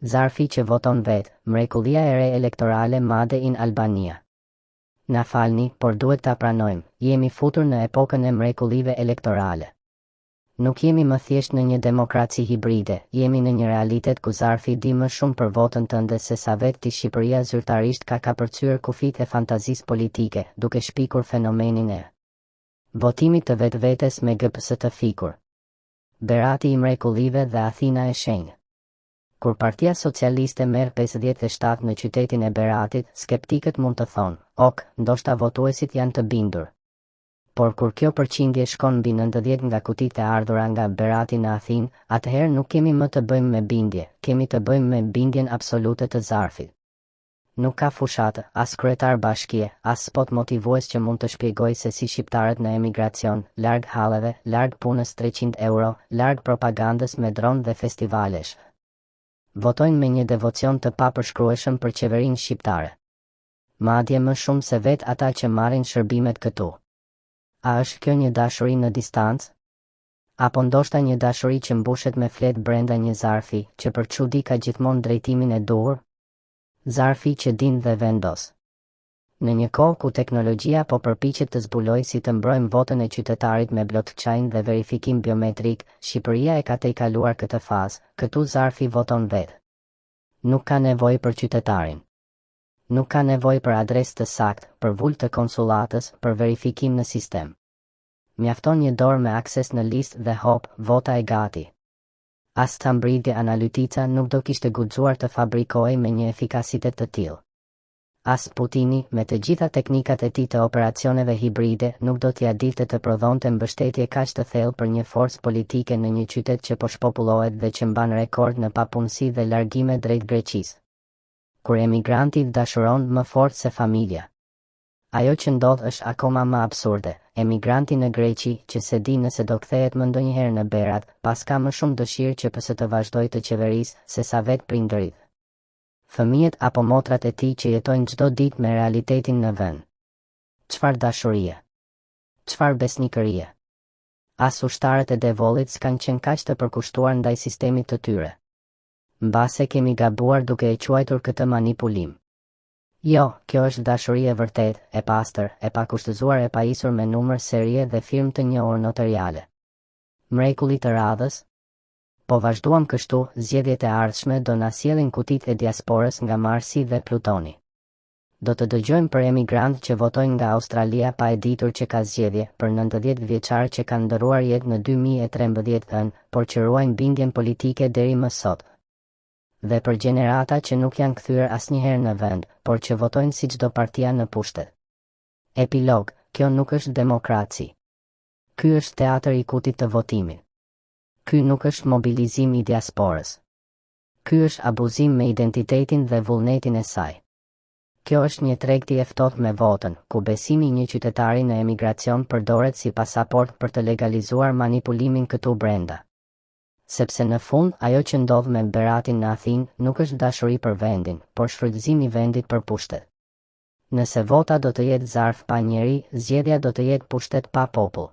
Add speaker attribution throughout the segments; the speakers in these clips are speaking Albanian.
Speaker 1: Zarfi që voton vetë, mrekullia e re elektorale madhe in Albania. Na falni, por duhet ta pranojmë, jemi futur në epokën e mrekullive elektorale. Nuk jemi më thjesht në një demokraci hibride, jemi në një realitet ku Zarfi di më shumë për votën tënde se sa vetë ti Shqipëria zyrtarisht ka kapërcyer kufit e fantazisë politike, duke shpikur fenomenin e votimit të vetvetes me GPS të fikur. Berati i mrekullive dhe Athina e shenjtë. Kur Partia Socialiste merr 57 në qytetin e Beratit, skeptikët mund të thonë, ok, ndoshta votuesit janë të bindur. Por kur kjo përqindje shkon mbi 90 nga kutitë e ardhura nga Berati në Athinë, atëherë nuk kemi më të bëjmë me bindje, kemi të bëjmë me bindjen absolute të Zarfit. Nuk ka fushatë, as kryetar bashkie, as spot motivues që mund të shpjegoj se si shqiptarët në emigracion, larg halleve, larg punës 300 euro, larg propagandës me dron dhe festivalesh, votojnë me një devocion të papërshkrueshëm për qeverinë shqiptare. Madje më shumë se vetë ata që marrin shërbimet këtu. A është kjo një dashuri në distancë? Apo ndoshta një dashuri që mbushet me flet brenda një Zarfi, që për çudi ka gjithmonë drejtimin e duhur? Zarfi që din dhe vendos. Në një kohë ku teknologjia po përpiqet të zbulojë si të mbrojmë votën e qytetarit me blockchain dhe verifikim biometrik, Shqipëria e ka tejkaluar këtë fazë, këtu Zarfi voton vetë. Nuk ka nevojë për qytetarin. Nuk ka nevojë për adresë të saktë, për vulë të konsullatës, për verifikim në sistem. Mjafton një dorë me akses në listë dhe hop, vota e gati. As Cambridge Analytica nuk do kishte guxuar të fabrikojë me një efikasitet të tillë. As Putini, me të gjitha teknikat e tij të operacioneve hibride, nuk do t'ia dilte të prodhonte mbështetje kaq të thellë për një forcë politike në një qytet që po shpopullohet dhe që mban rekord në papunësi dhe largime drejt Greqisë. Kur emigranti dashuron më fort se familja. Ajo që ndodh është akoma më absurde. Emigranti në Greqi, që se di nëse do kthehet më ndonjëherë në Berat, pas ka më shumë dëshirë që PS të vazhdojë të qeverisë se sa vetë prindërit. Fëmijët apo motrat e tij që jetojnë çdo ditë me realitetin në vend. Çfarë dashurie? Çfarë besnikërie? As ushtarët e devollit s'kan qenë kaq të përkushtuar ndaj sistemit të tyre. Mbase kemi gabuar duke e quajtur këtë manipulim. Jo, kjo është dashuri e vërtet, e pastër, e pakushtëzuar, e pajisur me numër, serie dhe firmë të njohur notariale. Mrekulli të radhës? Po vazhduam kështu, zgjedhjet e ardhshme do na sjellin kutitë e diasporës nga Marsi dhe Plutoni. Do të dëgjojmë për emigrant që votojnë nga Australia pa e ditur që ka zgjedhje, për 90 vjeçar që kanë ndëruar jetë në 2013, por që ruajnë bindjen politike deri më sot. Dhe për gjenerata që nuk janë kthyer asnjëherë në vend, por që votojnë si çdo partia në pushtet. Epilog, kjo nuk është demokraci. Ky është teatër i kutit të votimit. Ky nuk është mobilizim i diasporës. Ky është abuzim me identitetin dhe vullnetin e saj. Kjo është një tregti e ftohtë me votën, ku besimi i një qytetari në emigracion përdoret si pasaport për të legalizuar manipulimin këtu brenda. Sepse në fund, ajo që ndodh me Beratin në Athinë nuk është dashuri për vendin, por shfrytëzim i vendit për pushtet. Nëse vota do të jetë Zarf pa njeri, zgjedhja do të jetë pushtet pa popull.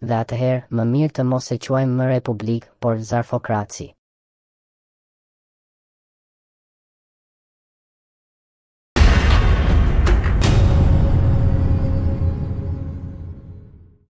Speaker 1: Dhe atëherë, më mirë të mos e quajmë më republikë, por zarfokraci.